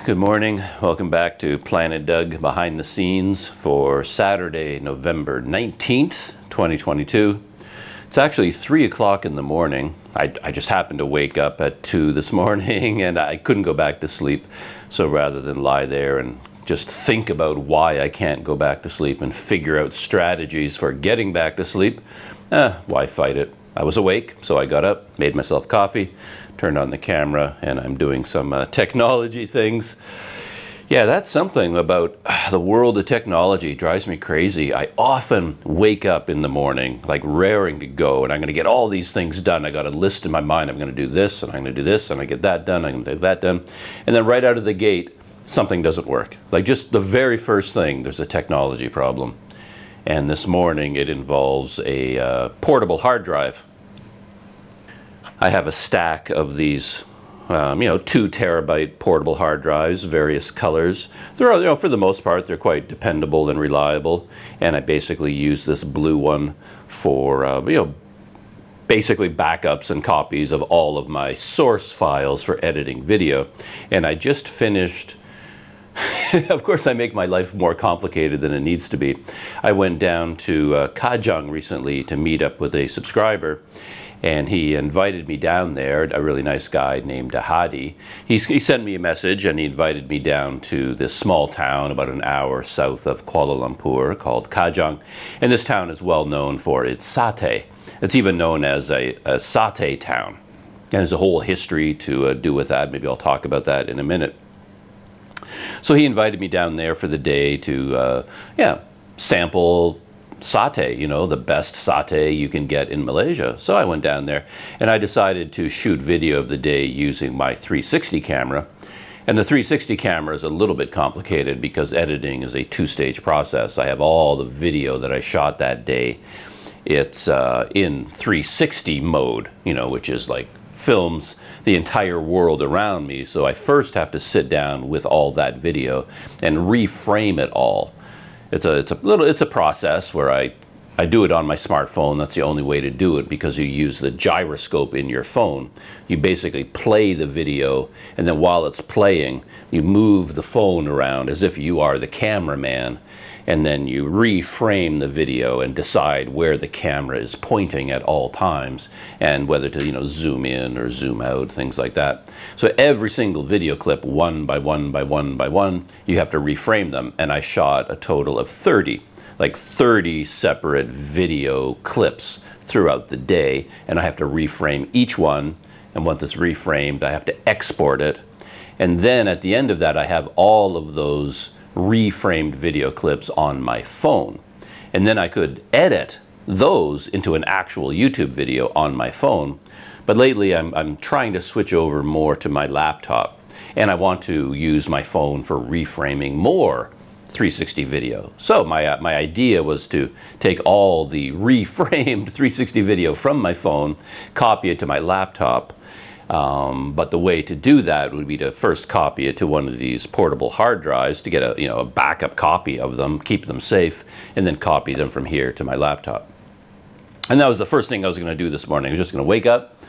Good morning. Welcome back to Planet Doug Behind the Scenes for Saturday, November 19th, 2022. It's actually 3 o'clock in the morning. I just happened to wake up at 2 this morning and I couldn't go back to sleep. So rather than lie there and just think about why I can't go back to sleep and figure out strategies for getting back to sleep, why fight it? I was awake, so I got up, made myself coffee, turned on the camera, and I'm doing some technology things. Yeah, that's something about the world of technology. It drives me crazy. I often wake up in the morning, like raring to go, and I'm going to get all these things done. I got a list in my mind. I'm going to do this, and I'm going to do this, and I get that done, I'm going to do that done. And then right out of the gate, something doesn't work. Like just the very first thing, there's a technology problem. And this morning, it involves a portable hard drive. I have a stack of these, 2 terabyte portable hard drives, various colors. They're, for the most part, they're quite dependable and reliable. And I basically use this blue one for, basically backups and copies of all of my source files for editing video. And I just finished. Of course, I make my life more complicated than it needs to be. I went down to Kajang recently to meet up with a subscriber, and he invited me down there, a really nice guy named Hadi. He sent me a message, and he invited me down to this small town about an hour south of Kuala Lumpur called Kajang. And this town is well known for its satay. It's even known as a satay town. And there's a whole history to do with that. Maybe I'll talk about that in a minute. So he invited me down there for the day to, sample satay, the best satay you can get in Malaysia. So I went down there and I decided to shoot video of the day using my 360 camera. And the 360 camera is a little bit complicated because editing is a 2-stage process. I have all the video that I shot that day. It's in 360 mode, which is like films the entire world around me. So I first have to sit down with all that video and reframe it all. It's a process where I do it on my smartphone. That's the only way to do it because you use the gyroscope in your phone. You basically play the video, and then while it's playing, you move the phone around as if you are the cameraman, and then you reframe the video and decide where the camera is pointing at all times and whether to, zoom in or zoom out, things like that. So every single video clip, one by one by one by one, you have to reframe them. And I shot a total of 30 separate video clips throughout the day, and I have to reframe each one. And once it's reframed, I have to export it. And then at the end of that, I have all of those reframed video clips on my phone. And then I could edit those into an actual YouTube video on my phone. But lately I'm trying to switch over more to my laptop, and I want to use my phone for reframing more 360 video. So my idea was to take all the reframed 360 video from my phone, copy it to my laptop. But the way to do that would be to first copy it to one of these portable hard drives to get a backup copy of them, keep them safe, and then copy them from here to my laptop. And that was the first thing I was going to do this morning. I was just going to wake up,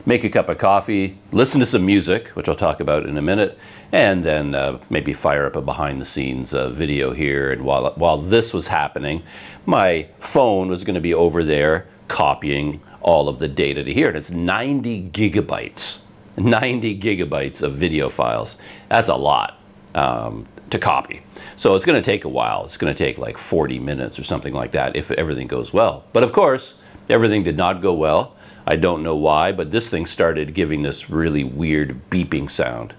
make a cup of coffee, listen to some music, which I'll talk about in a minute, and then maybe fire up a behind-the-scenes video here. And while this was happening, my phone was going to be over there copying all of the data to here. And it's 90 gigabytes of video files. That's a lot to copy. So it's going to take a while. It's going to take like 40 minutes or something like that if everything goes well. But of course, everything did not go well. I don't know why, but this thing started giving this really weird beeping sound.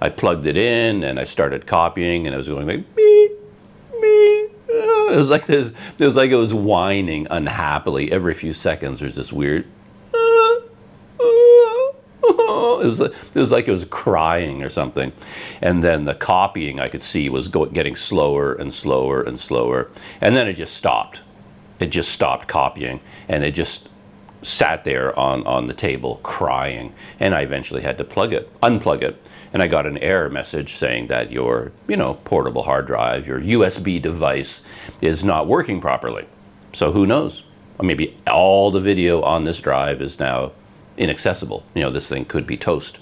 I plugged it in and I started copying, and it was going like beep, beep. It was like this. It was like it was whining unhappily every few seconds. There's this weird. It was like it was crying or something, and then the copying I could see was getting slower and slower and slower, and then it just stopped. It just stopped copying, and it just sat there on the table crying, and I eventually had to unplug it, and I got an error message saying that your portable hard drive, your USB device, is not working properly. So who knows? Or maybe all the video on this drive is now inaccessible. This thing could be toast.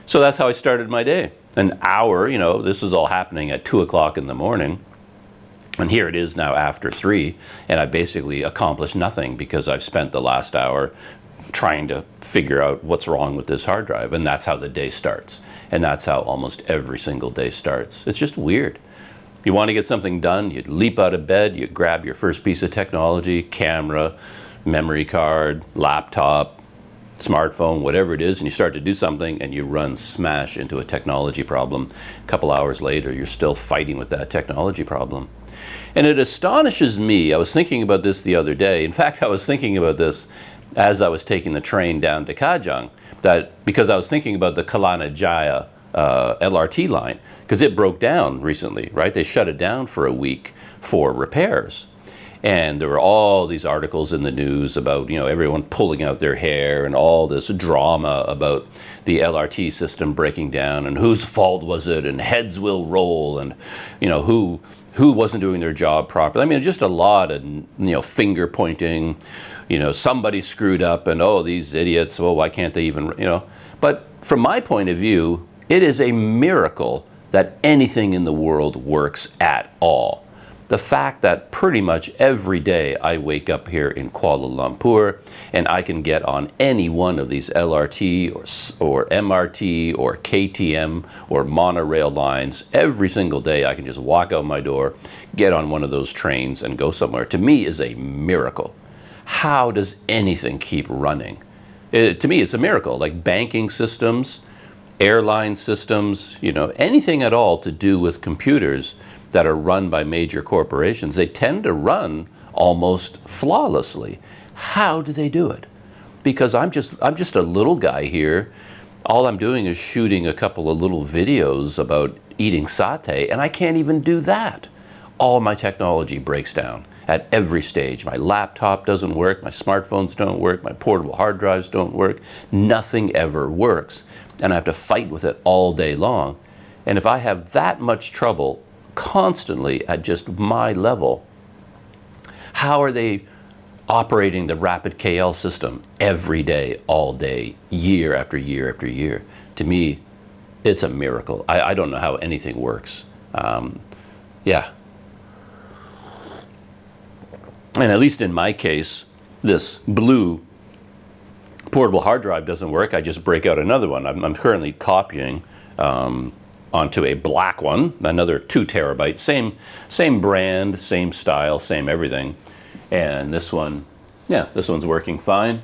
So that's how I started my day. an hour, you know, this is all happening at 2 o'clock in the morning. And here it is now after 3, and I basically accomplished nothing because I've spent the last hour trying to figure out what's wrong with this hard drive. And that's how the day starts. And that's how almost every single day starts. It's just weird. You want to get something done, you leap out of bed, you grab your first piece of technology, camera, memory card, laptop, smartphone, whatever it is, and you start to do something and you run smash into a technology problem. A couple hours later, you're still fighting with that technology problem. And it astonishes me. I was thinking about this the other day. In fact, I was thinking about this as I was taking the train down to Kajang, that because I was thinking about the Kelana Jaya LRT line, because it broke down recently, right? They shut it down for a week for repairs. And there were all these articles in the news about, you know, everyone pulling out their hair and all this drama about the LRT system breaking down and whose fault was it and heads will roll and, you know, who wasn't doing their job properly. I mean, just a lot of, you know, finger pointing, you know, somebody screwed up and, oh, these idiots, well, why can't they even, you know. But from my point of view, it is a miracle that anything in the world works at all. The fact that pretty much every day I wake up here in Kuala Lumpur and I can get on any one of these LRT or MRT or KTM or monorail lines, every single day I can just walk out my door, get on one of those trains and go somewhere, to me is a miracle. How does anything keep running? To me, it's a miracle. Like banking systems, airline systems, you know, anything at all to do with computers that are run by major corporations, they tend to run almost flawlessly. How do they do it? Because I'm just a little guy here. All I'm doing is shooting a couple of little videos about eating satay, and I can't even do that. All my technology breaks down at every stage. My laptop doesn't work, my smartphones don't work, my portable hard drives don't work. Nothing ever works, and I have to fight with it all day long. And if I have that much trouble constantly at just my level, how are they operating the rapid KL system every day, all day, year after year after year? To me, it's a miracle. I don't know how anything works. Yeah. And at least in my case, this blue portable hard drive doesn't work. I just break out another one. I'm currently copying onto a black one, another 2 terabytes, same brand, same style, same everything. And this one, yeah, this one's working fine.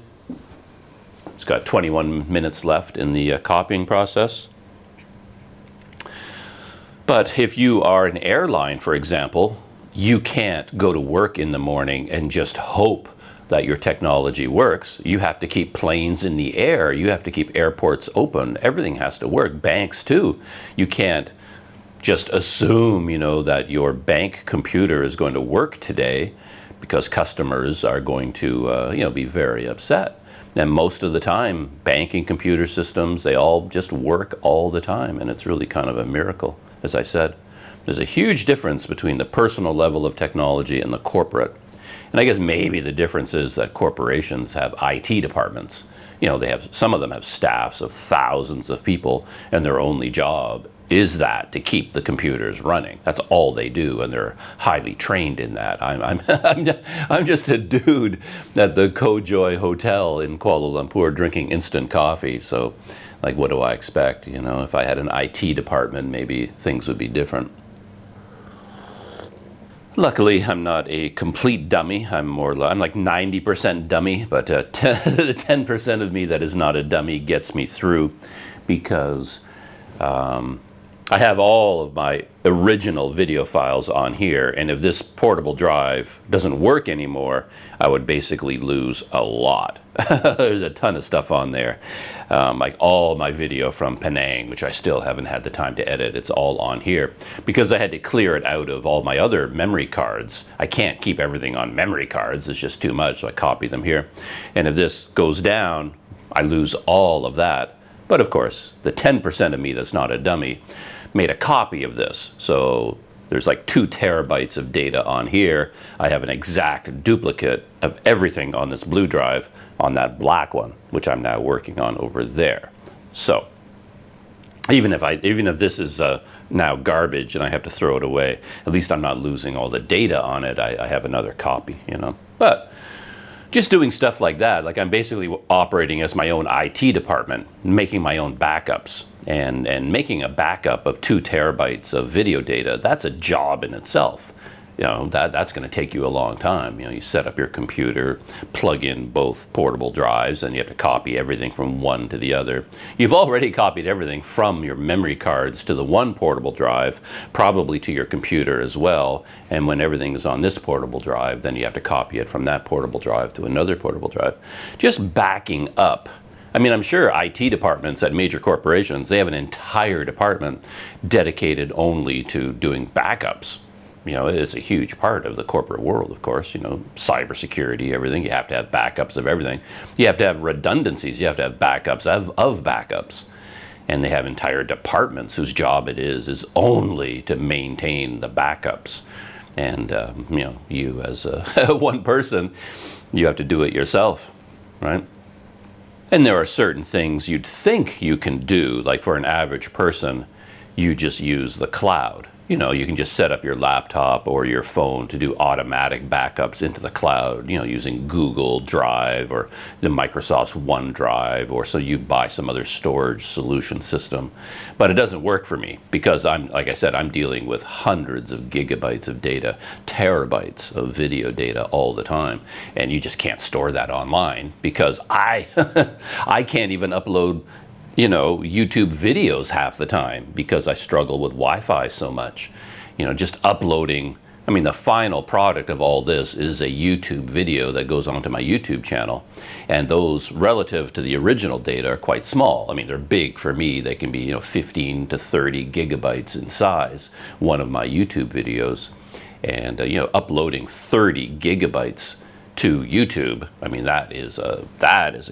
It's got 21 minutes left in the copying process. But if you are an airline, for example, you can't go to work in the morning and just hope that your technology works. You have to keep planes in the air. You have to keep airports open. Everything has to work. Banks too. You can't just assume, you know, that your bank computer is going to work today, because customers are going to, you know, be very upset. And most of the time, banking computer systems, they all just work all the time. And it's really kind of a miracle, as I said. There's a huge difference between the personal level of technology and the corporate. And I guess maybe the difference is that corporations have IT departments. You know, they have, some of them have staffs of thousands of people, and their only job is that, to keep the computers running. That's all they do, and they're highly trained in that. I'm just a dude at the Kojoy Hotel in Kuala Lumpur drinking instant coffee. So, like, what do I expect? You know, if I had an IT department, maybe things would be different. Luckily, I'm not a complete dummy. I'm like 90% dummy, but the 10% of me that is not a dummy gets me through, because I have all of my original video files on here, and if this portable drive doesn't work anymore, I would basically lose a lot. There's a ton of stuff on there, like all my video from Penang, which I still haven't had the time to edit. It's all on here because I had to clear it out of all my other memory cards. I can't keep everything on memory cards. It's just too much, so I copy them here. And if this goes down, I lose all of that. But of course, the 10% of me that's not a dummy made a copy of this. So there's like 2 terabytes of data on here. I have an exact duplicate of everything on this blue drive on that black one, which I'm now working on over there. So Even if this is now garbage and I have to throw it away, at least I'm not losing all the data on it. I have another copy, you know. But just doing stuff like that, like I'm basically operating as my own IT department, making my own backups, and making a backup of 2 terabytes of video data. That's a job in itself. You know, that's going to take you a long time. You know, you set up your computer, plug in both portable drives, and you have to copy everything from one to the other. You've already copied everything from your memory cards to the one portable drive, probably to your computer as well. And when everything is on this portable drive, then you have to copy it from that portable drive to another portable drive. Just backing up. I mean, I'm sure IT departments at major corporations, they have an entire department dedicated only to doing backups. You know, it's a huge part of the corporate world, of course. You know, cybersecurity, everything. You have to have backups of everything. You have to have redundancies. You have to have backups of backups. And they have entire departments whose job it is only to maintain the backups. And, you know, you as one person, you have to do it yourself, right? And there are certain things you'd think you can do, like for an average person, you just use the cloud. You know, you can just set up your laptop or your phone to do automatic backups into the cloud, you know, using Google Drive or the Microsoft's OneDrive, or so you buy some other storage solution system. But it doesn't work for me because like I said, I'm dealing with hundreds of gigabytes of data, terabytes of video data all the time. And you just can't store that online because I can't even upload, you know, YouTube videos half the time because I struggle with Wi-Fi so much. You know, just uploading, I mean, the final product of all this is a YouTube video that goes onto my YouTube channel. And those, relative to the original data, are quite small. I mean, they're big for me. They can be, you know, 15 to 30 gigabytes in size, one of my YouTube videos. And, you know, uploading 30 gigabytes to YouTube, I mean, that is a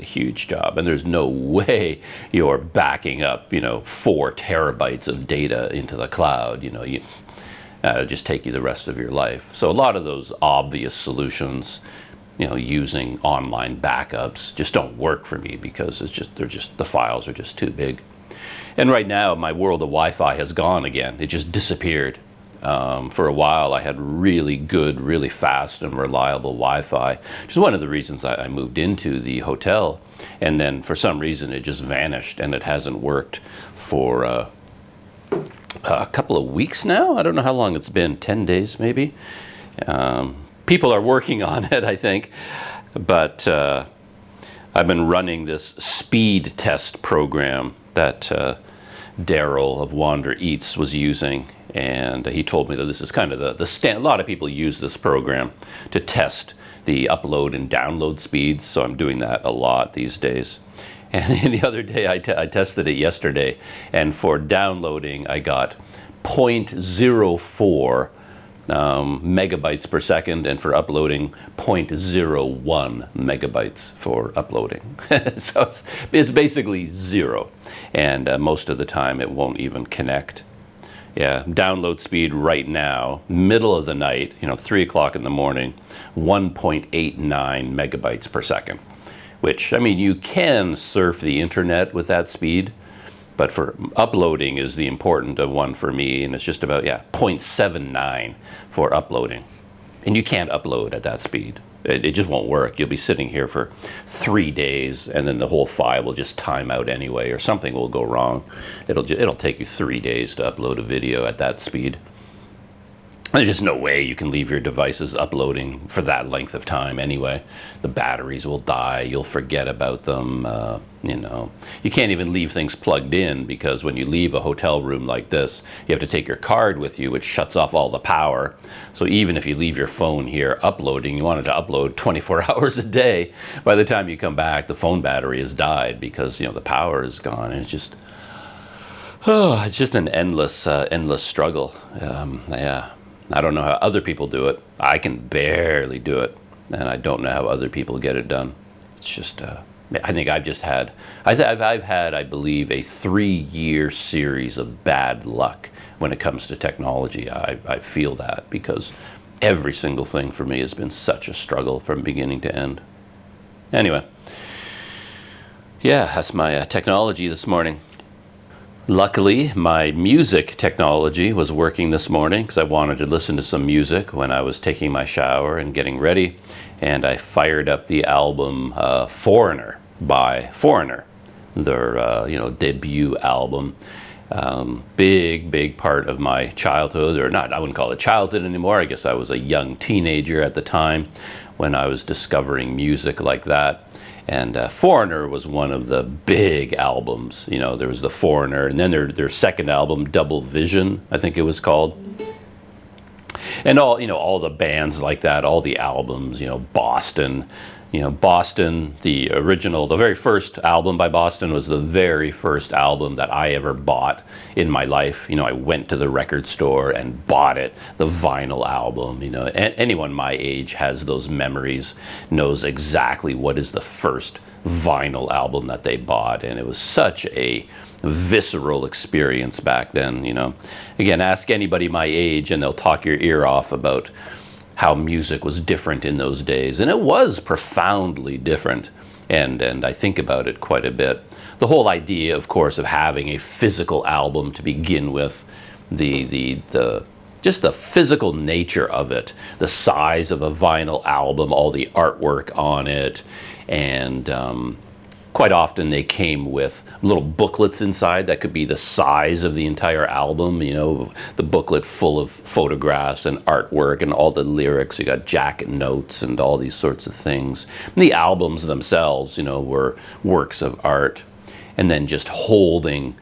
huge job, and there's no way you're backing up, you know, 4 terabytes of data into the cloud. You know, it'll just take you the rest of your life. So a lot of those obvious solutions, you know, using online backups, just don't work for me because the files are just too big. And right now, my world of Wi-Fi has gone again. It just disappeared. For a while, I had really good, really fast and reliable Wi-Fi, which is one of the reasons I moved into the hotel. And then for some reason, it just vanished, and it hasn't worked for a couple of weeks now. I don't know how long it's been, 10 days maybe. People are working on it, I think. But I've been running this speed test program that Daryl of Wander Eats was using, and he told me that this is kind of a lot of people use this program to test the upload and download speeds, so I'm doing that a lot these days. And the other day I tested it yesterday, and for downloading I got 0.04 megabytes per second, and for uploading 0.01 megabytes for uploading. So it's basically zero, and most of the time it won't even connect. Yeah, download speed right now, middle of the night, you know, 3 o'clock in the morning, 1.89 megabytes per second, which, I mean, you can surf the internet with that speed, but for uploading is the important one for me, and it's just about, 0.79 for uploading. And you can't upload at that speed. It just won't work. You'll be sitting here for 3 days, and then the whole file will just time out anyway, or something will go wrong. It'll take you 3 days to upload a video at that speed. There's just no way you can leave your devices uploading for that length of time anyway. The batteries will die. You'll forget about them. You know, you can't even leave things plugged in, because when you leave a hotel room like this, you have to take your card with you, which shuts off all the power. So even if you leave your phone here uploading, you want it to upload 24 hours a day. By the time you come back, the phone battery has died because, you know, the power is gone. And it's just an endless struggle. Yeah. I don't know how other people do it. I can barely do it, and I don't know how other people get it done. It's just, I think I've had, I believe, a 3-year series of bad luck when it comes to technology. I feel that, because every single thing for me has been such a struggle from beginning to end. Anyway, yeah, that's my technology this morning. Luckily, my music technology was working this morning because I wanted to listen to some music when I was taking my shower and getting ready, and I fired up the album Foreigner by Foreigner, their debut album. Big part of my childhood, or not, I wouldn't call it childhood anymore. I guess I was a young teenager at the time when I was discovering music like that. And Foreigner was one of the big albums. You know, there was the Foreigner, and then their second album, Double Vision, I think it was called. And all the bands like that, all the albums, Boston. Boston, the very first album by Boston was the very first album that I ever bought in my life. I went to the record store and bought it, the vinyl album. Anyone my age has those memories, knows exactly what is the first vinyl album that they bought. And it was such a visceral experience back then. Again, ask anybody my age and they'll talk your ear off about how music was different in those days, and it was profoundly different, and I think about it quite a bit. The whole idea, of course, of having a physical album to begin with, just the physical nature of it, the size of a vinyl album, all the artwork on it, and quite often they came with little booklets inside that could be the size of the entire album, the booklet full of photographs and artwork and all the lyrics. You got jacket notes and all these sorts of things. And the albums themselves, were works of art. And then just holding,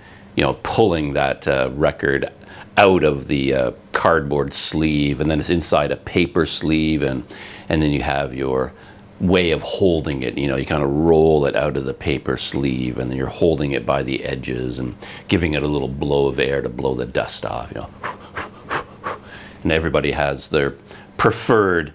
pulling that record out of the cardboard sleeve, and then it's inside a paper sleeve, and then you have your way of holding it. You kind of roll it out of the paper sleeve, and then you're holding it by the edges and giving it a little blow of air to blow the dust off. And everybody has their preferred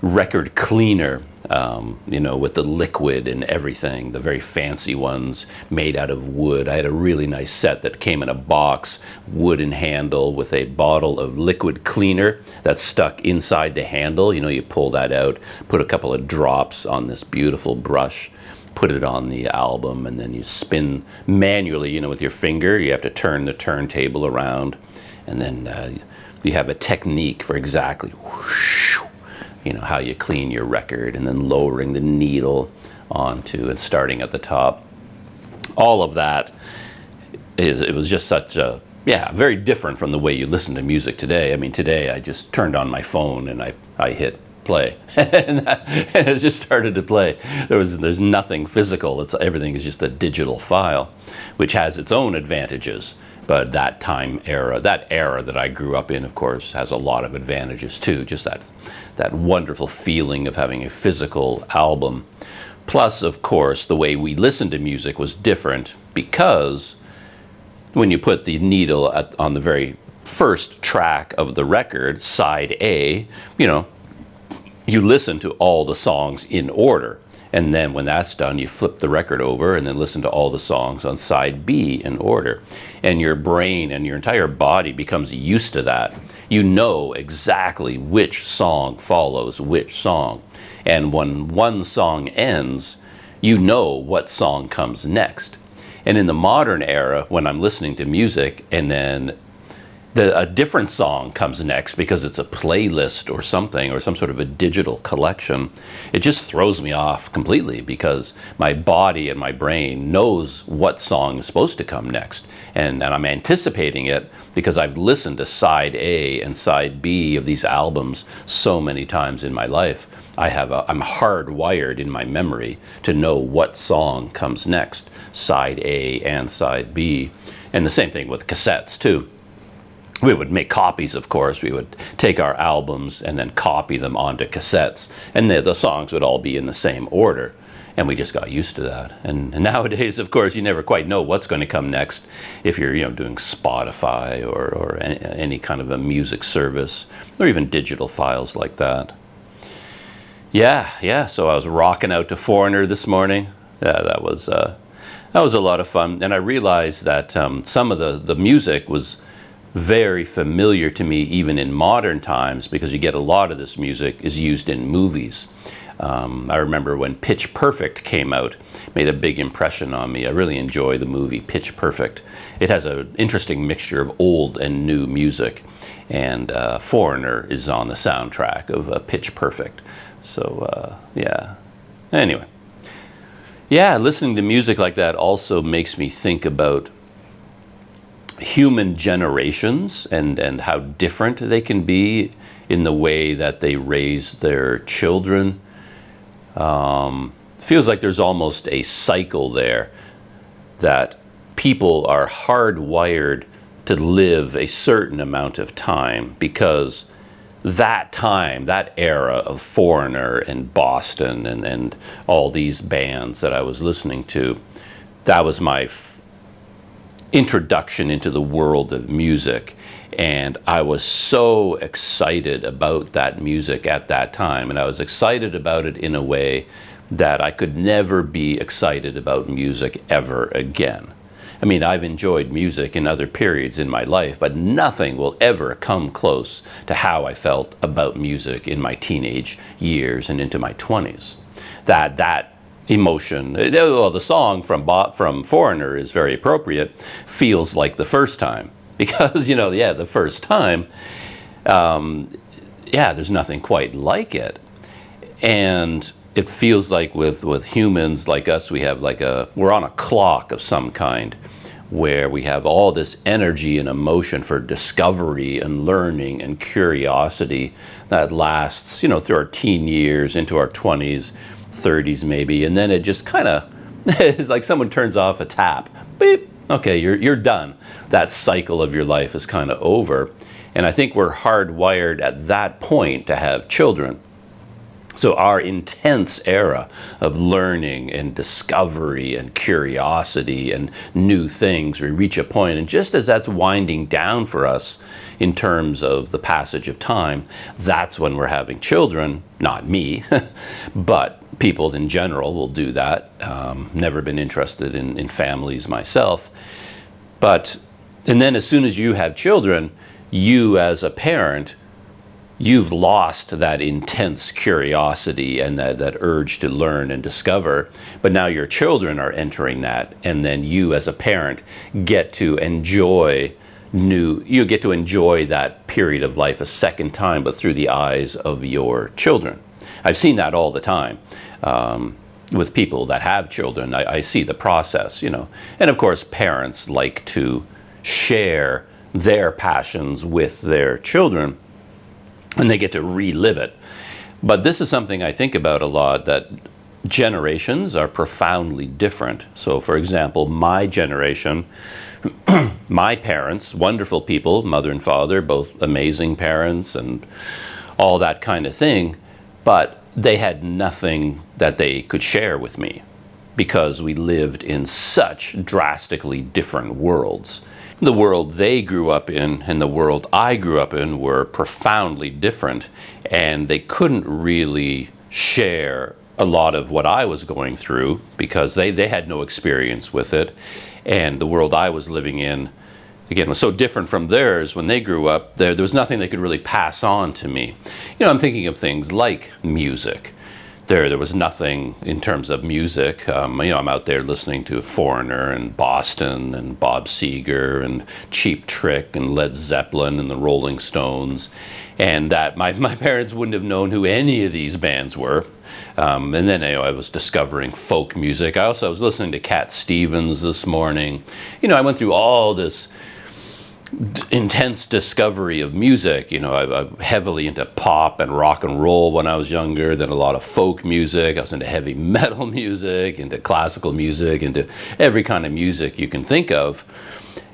record cleaner, with the liquid and everything, the very fancy ones made out of wood. I had a really nice set that came in a box, wooden handle with a bottle of liquid cleaner that's stuck inside the handle. You pull that out, put a couple of drops on this beautiful brush, put it on the album, and then you spin manually, with your finger. You have to turn the turntable around, and then you have a technique for exactly whoosh, how you clean your record, and then lowering the needle onto and starting at the top. All of that it was just such a, very different from the way you listen to music today. I mean, today I just turned on my phone and I hit play and it just started to play. There's nothing physical. Everything is just a digital file, which has its own advantages. But that era that I grew up in, of course, has a lot of advantages too. Just that wonderful feeling of having a physical album. Plus, of course, the way we listened to music was different, because when you put the needle on the very first track of the record, side A, you listen to all the songs in order. And then when that's done, you flip the record over and then listen to all the songs on side B in order. And your brain and your entire body becomes used to that. You know exactly which song follows which song. And when one song ends, you know what song comes next. And in the modern era, when I'm listening to music and then a different song comes next because it's a playlist or something, or some sort of a digital collection, it just throws me off completely, because my body and my brain knows what song is supposed to come next. And I'm anticipating it because I've listened to side A and side B of these albums so many times in my life. I'm hardwired in my memory to know what song comes next, side A and side B. And the same thing with cassettes too. We would make copies, of course. We would take our albums and then copy them onto cassettes, and the songs would all be in the same order, and we just got used to that. And nowadays, of course, you never quite know what's going to come next if you're doing Spotify or any kind of a music service, or even digital files like that. Yeah. So I was rocking out to Foreigner this morning. Yeah, that was a lot of fun, and I realized that some of the music was very familiar to me even in modern times, because you get a lot of this music is used in movies. I remember when Pitch Perfect came out, made a big impression on me. I really enjoy the movie Pitch Perfect. It has an interesting mixture of old and new music, and Foreigner is on the soundtrack of Pitch Perfect. So yeah, anyway. Yeah, listening to music like that also makes me think about human generations and how different they can be in the way that they raise their children. Feels like there's almost a cycle there that people are hardwired to live a certain amount of time because that time, that era of Foreigner and Boston and all these bands that I was listening to, that was my introduction into the world of music. And I was so excited about that music at that time. And I was excited about it in a way that I could never be excited about music ever again. I mean, I've enjoyed music in other periods in my life, but nothing will ever come close to how I felt about music in my teenage years and into my 20s. That emotion, well, the song from Foreigner is very appropriate, feels like the first time. Because, you know, yeah, the first time, yeah, there's nothing quite like it. And it feels like with humans like us, we're on a clock of some kind where we have all this energy and emotion for discovery and learning and curiosity that lasts, you know, through our teen years, into our 20s, 30s maybe, and then it just kind of, it's like someone turns off a tap. Beep. Okay, you're done. That cycle of your life is kind of over. And I think we're hardwired at that point to have children. So our intense era of learning and discovery and curiosity and new things, we reach a point, and just as that's winding down for us in terms of the passage of time, that's when we're having children. Not me, but people in general will do that. Never been interested in families myself. And then as soon as you have children, you as a parent, you've lost that intense curiosity and that urge to learn and discover, but now your children are entering that, and then you as a parent get to enjoy that period of life a second time, but through the eyes of your children. I've seen that all the time with people that have children. I see the process, you know. And of course, parents like to share their passions with their children, and they get to relive it. But this is something I think about a lot, that generations are profoundly different. So for example, my generation, my parents, wonderful people, mother and father, both amazing parents and all that kind of thing, but they had nothing that they could share with me because we lived in such drastically different worlds. The world they grew up in and the world I grew up in were profoundly different, and they couldn't really share a lot of what I was going through because they had no experience with it, and the world I was living in, again, was so different from theirs. When they grew up, there was nothing they could really pass on to me. You know, I'm thinking of things like music. There was nothing in terms of music. You know, I'm out there listening to Foreigner and Boston and Bob Seger and Cheap Trick and Led Zeppelin and the Rolling Stones, and that my parents wouldn't have known who any of these bands were. And then, you know, I was discovering folk music. I was listening to Cat Stevens this morning. You know, I went through all this intense discovery of music. You know, I'm heavily into pop and rock and roll when I was younger, then a lot of folk music. I was into heavy metal music, into classical music, into every kind of music you can think of.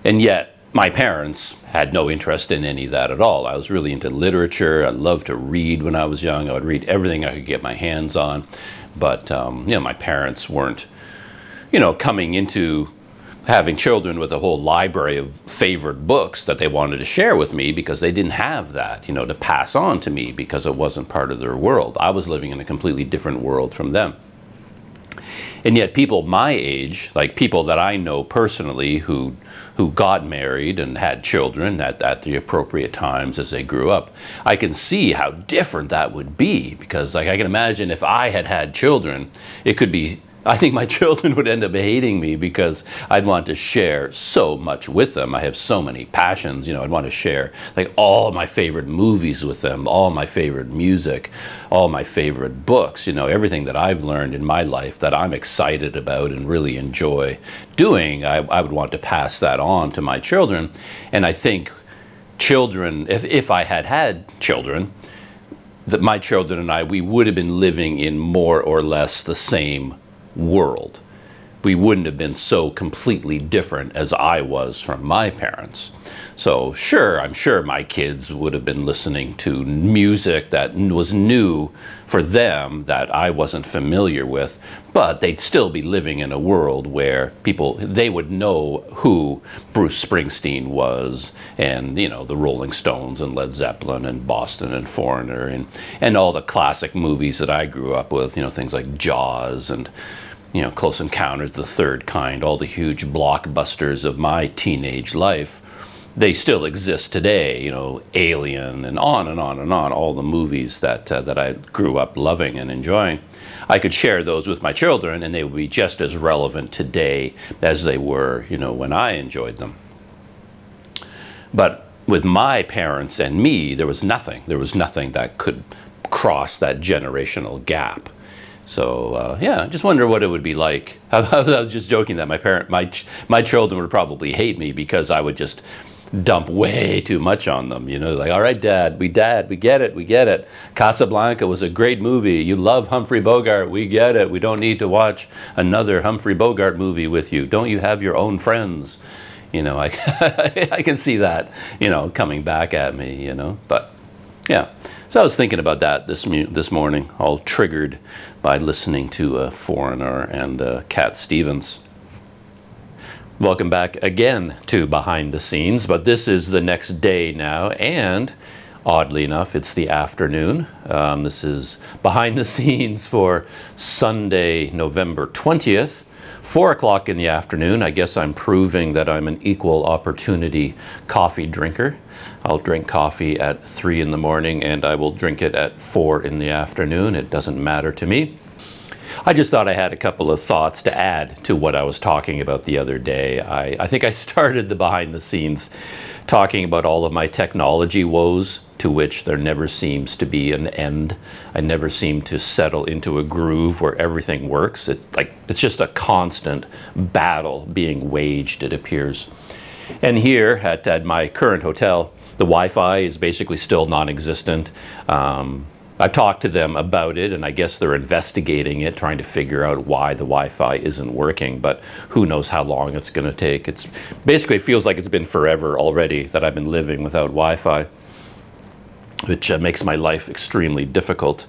And yet my parents had no interest in any of that at all. I was really into literature. I loved to read when I was young. I would read everything I could get my hands on. But, you know, my parents weren't, you know, coming into having children with a whole library of favorite books that they wanted to share with me, because they didn't have that, you know, to pass on to me because it wasn't part of their world. I was living in a completely different world from them. And yet people my age, like people that I know personally who got married and had children at the appropriate times as they grew up, I can see how different that would be, because like I can imagine if I had children, it could be, I think my children would end up hating me because I'd want to share so much with them. I have so many passions, you know, I'd want to share like all my favorite movies with them, all my favorite music, all my favorite books, you know, everything that I've learned in my life that I'm excited about and really enjoy doing. I would want to pass that on to my children. And I think children, if I had children, that my children and I, we would have been living in more or less the same world. We wouldn't have been so completely different as I was from my parents. So sure, I'm sure my kids would have been listening to music that was new for them that I wasn't familiar with, but they'd still be living in a world where they would know who Bruce Springsteen was, and you know, the Rolling Stones and Led Zeppelin and Boston and Foreigner and all the classic movies that I grew up with, you know, things like Jaws and, you know, Close Encounters of the Third Kind, all the huge blockbusters of my teenage life. They still exist today, you know, Alien and on and on and on, all the movies that I grew up loving and enjoying. I could share those with my children and they would be just as relevant today as they were, you know, when I enjoyed them. But with my parents and me, there was nothing that could cross that generational gap. So yeah, I just wonder what it would be like. I was just joking that my children would probably hate me because I would just dump way too much on them. You know, like, all right, Dad, we get it. Casablanca was a great movie. You love Humphrey Bogart. We get it. We don't need to watch another Humphrey Bogart movie with you. Don't you have your own friends? You know, I can see that, you know, coming back at me, you know, but yeah. So I was thinking about that this morning, all triggered by listening to Foreigner and Cat Stevens. Welcome back again to Behind the Scenes, but this is the next day now, and oddly enough, it's the afternoon. This is Behind the Scenes for Sunday, November 20th. 4 o'clock in the afternoon. I guess I'm proving that I'm an equal opportunity coffee drinker. I'll drink coffee at 3 in the morning and I will drink it at 4 in the afternoon. It doesn't matter to me. I just thought I had a couple of thoughts to add to what I was talking about the other day. I think I started the behind the scenes talking about all of my technology woes, to which there never seems to be an end. I never seem to settle into a groove where everything works. It's just a constant battle being waged, it appears. And here at my current hotel, the Wi-Fi is basically still non-existent. I've talked to them about it, and I guess they're investigating it, trying to figure out why the Wi-Fi isn't working, but who knows how long it's going to take. It's basically feels like it's been forever already that I've been living without Wi-Fi, which makes my life extremely difficult.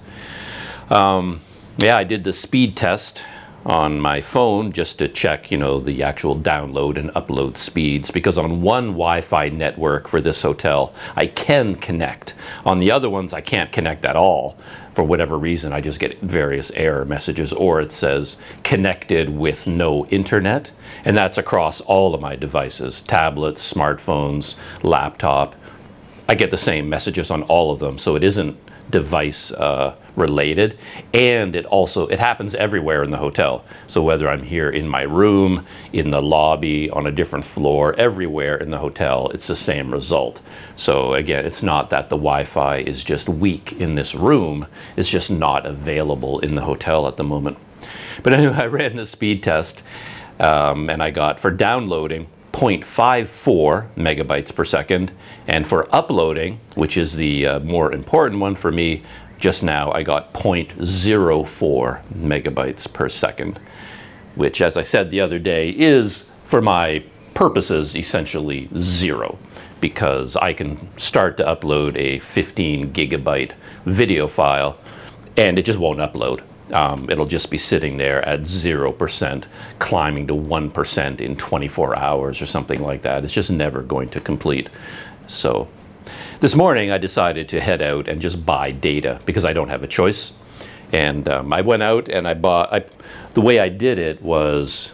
Yeah, I did the speed test on my phone just to check, you know, the actual download and upload speeds, because on one Wi-Fi network for this hotel, I can connect. On the other ones, I can't connect at all. For whatever reason, I just get various error messages, or it says connected with no internet, and that's across all of my devices, tablets, smartphones, laptop. I get the same messages on all of them, so it isn't device related, and it happens everywhere in the hotel. So whether I'm here in my room, in the lobby, on a different floor, everywhere in the hotel, it's the same result. So again, it's not that the Wi-Fi is just weak in this room, it's just not available in the hotel at the moment. But anyway, I ran the speed test, and I got, for downloading, 0.54 megabytes per second, and for uploading, which is the more important one for me, just now I got 0.04 megabytes per second, which, as I said the other day, is, for my purposes, essentially zero, because I can start to upload a 15 gigabyte video file and it just won't upload. It'll just be sitting there at 0%, climbing to 1% in 24 hours or something like that. It's just never going to complete. So this morning I decided to head out and just buy data, because I don't have a choice. And I went out and I bought, the way I did it was,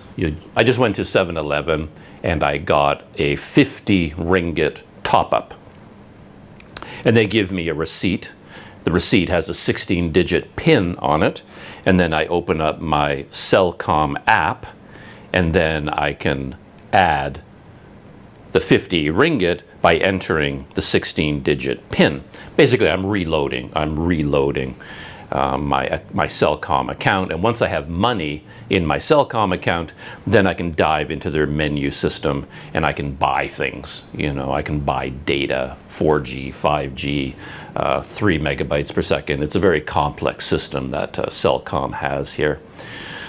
I just went to 7-Eleven and I got a 50 ringgit top-up. And they give me a receipt. The receipt has a 16-digit PIN on it. And then I open up my Cellcom app, and then I can add the 50 ringgit by entering the 16-digit PIN. Basically, I'm reloading my Cellcom account, and once I have money in my Cellcom account, then I can dive into their menu system and I can buy things. I can buy data, 4G, 5G, 3 megabytes per second. It's a very complex system that Cellcom has here.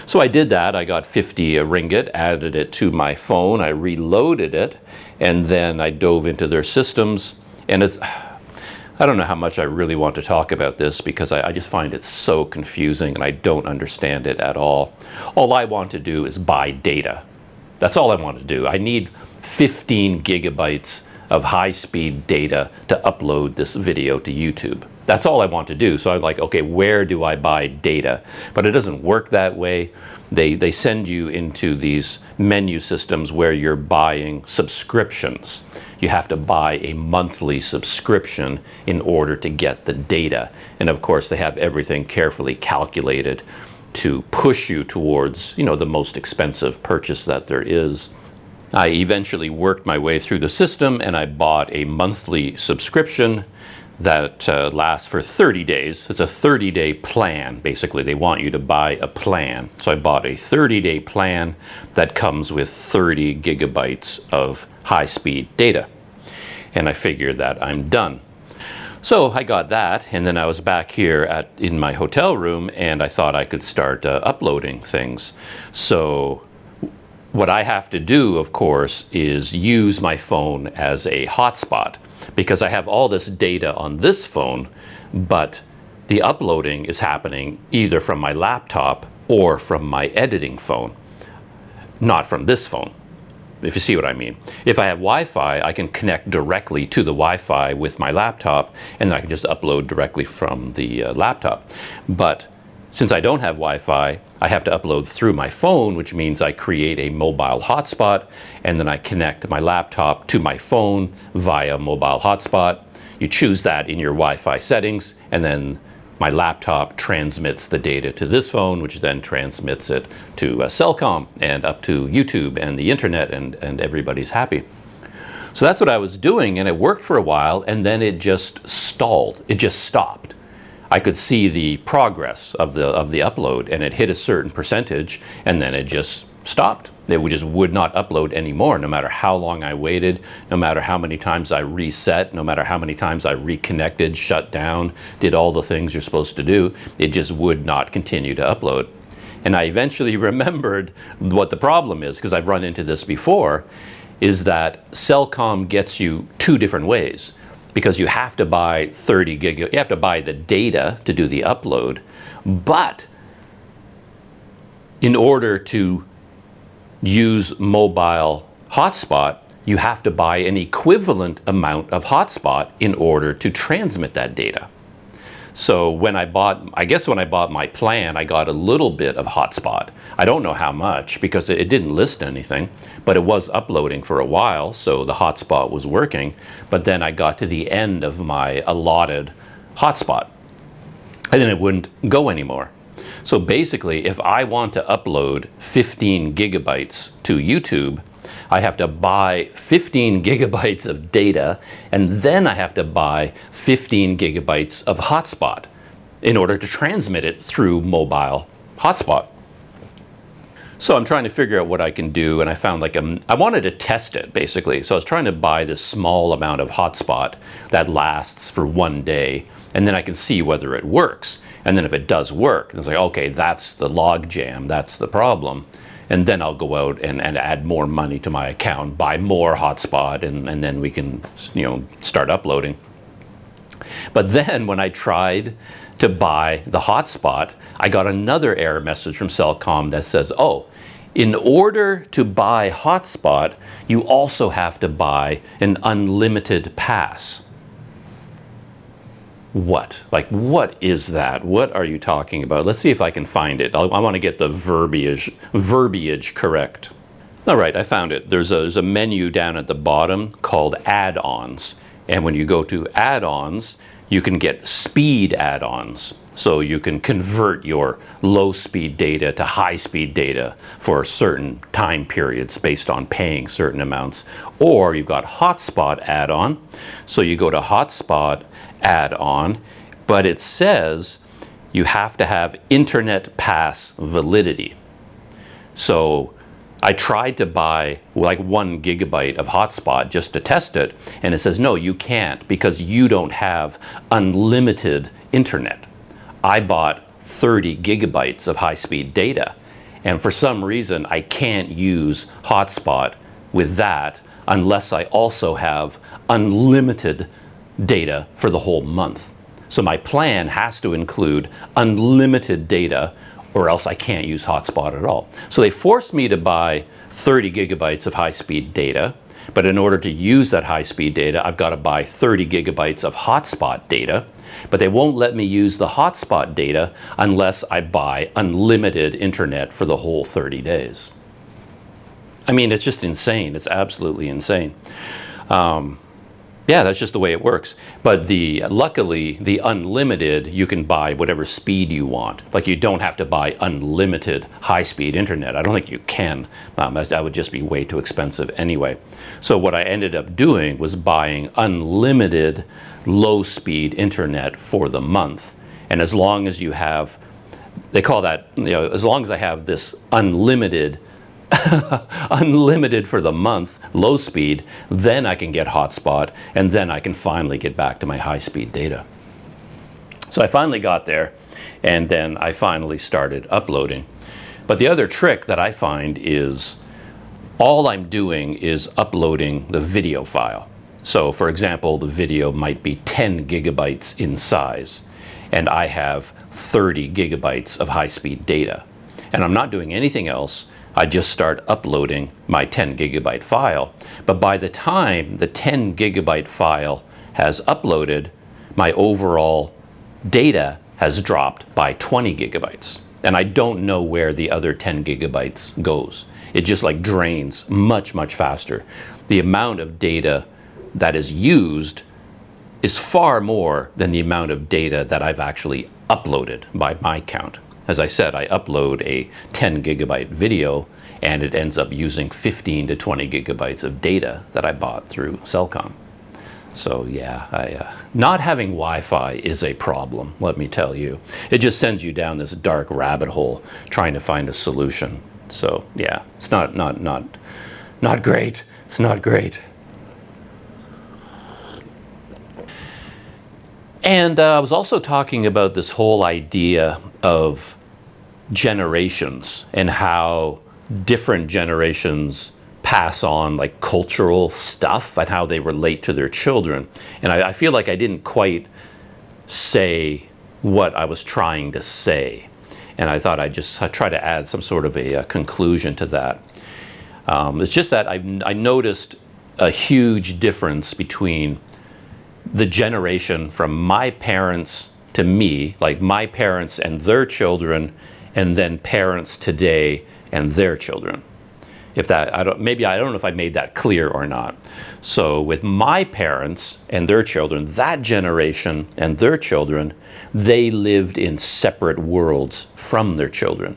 So I did that. I got 50 ringgit, added it to my phone, I reloaded it, and then I dove into their systems. And I don't know how much I really want to talk about this because I just find it so confusing and I don't understand it at all. All I want to do is buy data. That's all I want to do. I need 15 gigabytes of high-speed data to upload this video to YouTube. That's all I want to do. So I'm like, okay, where do I buy data? But it doesn't work that way. They send you into these menu systems where you're buying subscriptions. You have to buy a monthly subscription in order to get the data. And of course, they have everything carefully calculated to push you towards, the most expensive purchase that there is. I eventually worked my way through the system and I bought a monthly subscription that lasts for 30 days. It's a 30-day plan. Basically, they want you to buy a plan. So I bought a 30-day plan that comes with 30 gigabytes of high-speed data. And I figured that I'm done. So I got that, and then I was back here in my hotel room, and I thought I could start uploading things. So what I have to do, of course, is use my phone as a hotspot, because I have all this data on this phone, but the uploading is happening either from my laptop or from my editing phone, not from this phone, if you see what I mean. If I have Wi-Fi, I can connect directly to the Wi-Fi with my laptop, and then I can just upload directly from the laptop. But since I don't have Wi-Fi, I have to upload through my phone, which means I create a mobile hotspot, and then I connect my laptop to my phone via mobile hotspot. You choose that in your Wi-Fi settings, and then my laptop transmits the data to this phone, which then transmits it to Cellcom and up to YouTube and the internet, and everybody's happy. So that's what I was doing, and it worked for a while, and then it just stalled. It just stopped. I could see the progress of the upload, and it hit a certain percentage, and then it just stopped. It just would not upload anymore, no matter how long I waited, no matter how many times I reset, no matter how many times I reconnected, shut down, did all the things you're supposed to do. It just would not continue to upload. And I eventually remembered what the problem is, because I've run into this before, is that Cellcom gets you two different ways. Because you have to buy 30 gig, you have to buy the data to do the upload, but in order to use mobile hotspot, you have to buy an equivalent amount of hotspot in order to transmit that data. So when I bought my plan, I got a little bit of hotspot. I don't know how much because it didn't list anything, but it was uploading for a while, so the hotspot was working. But then I got to the end of my allotted hotspot, and then it wouldn't go anymore. So basically, if I want to upload 15 gigabytes to YouTube, I have to buy 15 gigabytes of data, and then I have to buy 15 gigabytes of hotspot in order to transmit it through mobile hotspot. So I'm trying to figure out what I can do, and I found I wanted to test it basically. So I was trying to buy this small amount of hotspot that lasts for 1 day, and then I can see whether it works. And then if it does work, it's like, okay, that's the log jam, that's the problem. And then I'll go out and add more money to my account, buy more hotspot, and then we can, start uploading. But then when I tried to buy the hotspot, I got another error message from Cellcom that says, oh, in order to buy hotspot, you also have to buy an unlimited pass. What? Like, what is that? What are you talking about? Let's see if I can find it. I want to get the verbiage correct. All right, I found it. There's a menu down at the bottom called add-ons. And when you go to add-ons, you can get speed add-ons. So you can convert your low-speed data to high-speed data for certain time periods based on paying certain amounts. Or you've got hotspot add-on. So you go to hotspot add-on, but it says you have to have internet pass validity. So I tried to buy like 1 gigabyte of hotspot just to test it, and it says, no, you can't because you don't have unlimited internet. I bought 30 gigabytes of high-speed data, and for some reason I can't use hotspot with that unless I also have unlimited data for the whole month. So my plan has to include unlimited data, or else I can't use hotspot at all. So they forced me to buy 30 gigabytes of high-speed data, but in order to use that high-speed data, I've got to buy 30 gigabytes of hotspot data, but they won't let me use the hotspot data unless I buy unlimited internet for the whole 30 days. I mean, it's just insane. It's absolutely insane. Yeah, that's just the way it works. But luckily, the unlimited, you can buy whatever speed you want. Like, you don't have to buy unlimited high-speed internet. I don't think you can. That would just be way too expensive anyway. So what I ended up doing was buying unlimited low-speed internet for the month. And as long as you have, they call that, as long as I have this unlimited unlimited for the month, low speed, then I can get hotspot, and then I can finally get back to my high-speed data. So I finally got there, and then I finally started uploading. But the other trick that I find is all I'm doing is uploading the video file. So for example, the video might be 10 gigabytes in size, and I have 30 gigabytes of high-speed data. And I'm not doing anything else. I just start uploading my 10 gigabyte file. But by the time the 10 gigabyte file has uploaded, my overall data has dropped by 20 gigabytes. And I don't know where the other 10 gigabytes goes. It just like drains much, much faster. The amount of data that is used is far more than the amount of data that I've actually uploaded by my count. As I said, I upload a 10 gigabyte video and it ends up using 15 to 20 gigabytes of data that I bought through Cellcom. So yeah, not having Wi-Fi is a problem, let me tell you. It just sends you down this dark rabbit hole trying to find a solution. So yeah, it's not great. It's not great. And I was also talking about this whole idea of generations and how different generations pass on like cultural stuff and how they relate to their children. And I feel like I didn't quite say what I was trying to say. And I thought I'd try to add some sort of a conclusion to that. It's just that I noticed a huge difference between the generation from my parents to me, like my parents and their children, and then parents today and their children. If that, maybe I don't know if I made that clear or not. So with my parents and their children, that generation and their children, they lived in separate worlds from their children.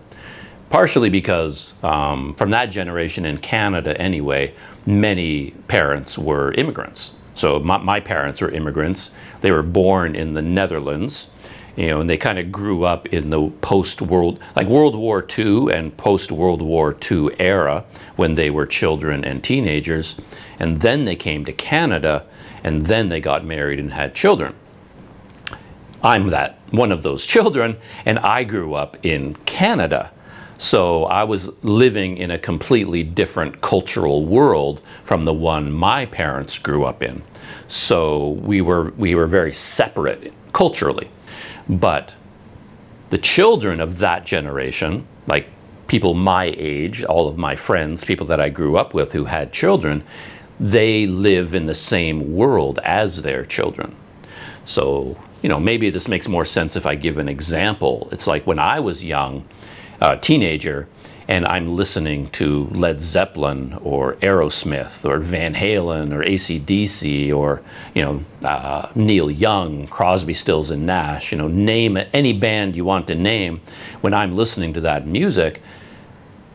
Partially because from that generation in Canada anyway, many parents were immigrants. So my parents were immigrants. They were born in the Netherlands, and they kind of grew up in the World War II and post-World War II era when they were children and teenagers. And then they came to Canada, and then they got married and had children. I'm one of those children, and I grew up in Canada. So I was living in a completely different cultural world from the one my parents grew up in. So we were very separate culturally. But the children of that generation, like people my age, all of my friends, people that I grew up with who had children, they live in the same world as their children. So, you know, maybe this makes more sense if I give an example. It's like when I was young, teenager, and I'm listening to Led Zeppelin or Aerosmith or Van Halen or AC/DC or, you know, Neil Young, Crosby, Stills and Nash, you know, name any band you want to name. When I'm listening to that music,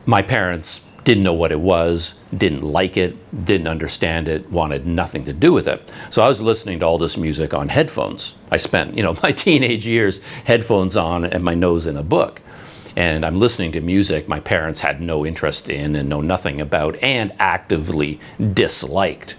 my parents didn't know what it was, didn't like it, didn't understand it, wanted nothing to do with it. So I was listening to all this music on headphones. I spent, you know, my teenage years headphones on and my nose in a book. And I'm listening to music my parents had no interest in and know nothing about and actively disliked.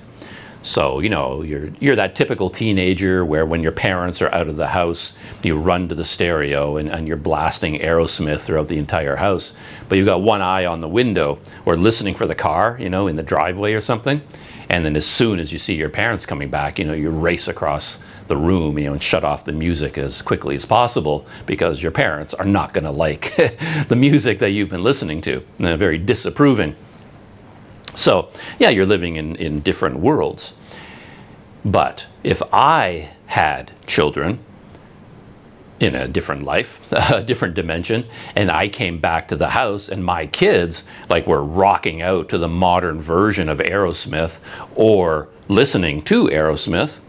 So, you know, you're that typical teenager where when your parents are out of the house, you run to the stereo and you're blasting Aerosmith throughout the entire house. But you've got one eye on the window or listening for the car, you know, in the driveway or something. And then as soon as you see your parents coming back, you know, you race across the room, you know, and shut off the music as quickly as possible because your parents are not going to like the music that you've been listening to. And they're very disapproving. So, yeah, you're living in different worlds. But if I had children in a different life, a different dimension, and I came back to the house and my kids like were rocking out to the modern version of Aerosmith or listening to Aerosmith,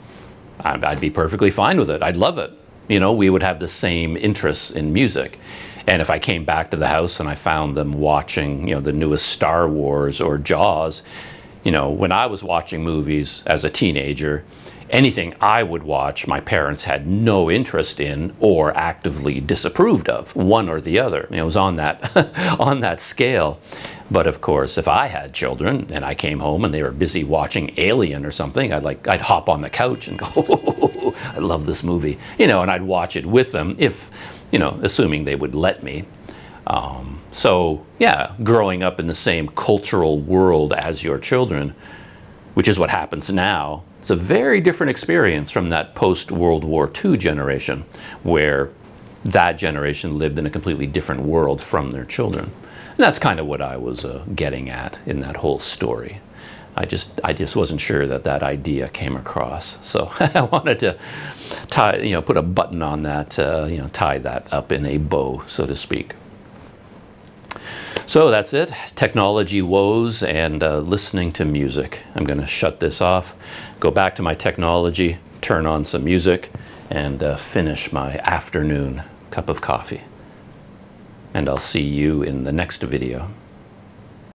I'd be perfectly fine with it. I'd love it. You know, we would have the same interests in music. And if I came back to the house and I found them watching, you know, the newest Star Wars or Jaws, you know, when I was watching movies as a teenager, anything I would watch, my parents had no interest in or actively disapproved of, one or the other. You know, it was on that on that scale. But of course, if I had children and I came home and they were busy watching Alien or something, I'd hop on the couch and go, oh, I love this movie, you know, and I'd watch it with them if, you know, assuming they would let me. So yeah, growing up in the same cultural world as your children, which is what happens now, it's a very different experience from that post-World War II generation, where that generation lived in a completely different world from their children. And that's kind of what I was getting at in that whole story. I just wasn't sure that that idea came across. So I wanted to tie, you know, put a button on that, you know, tie that up in a bow, so to speak. So that's it. Technology woes and listening to music. I'm going to shut this off, go back to my technology, turn on some music, and finish my afternoon cup of coffee. And I'll see you in the next video.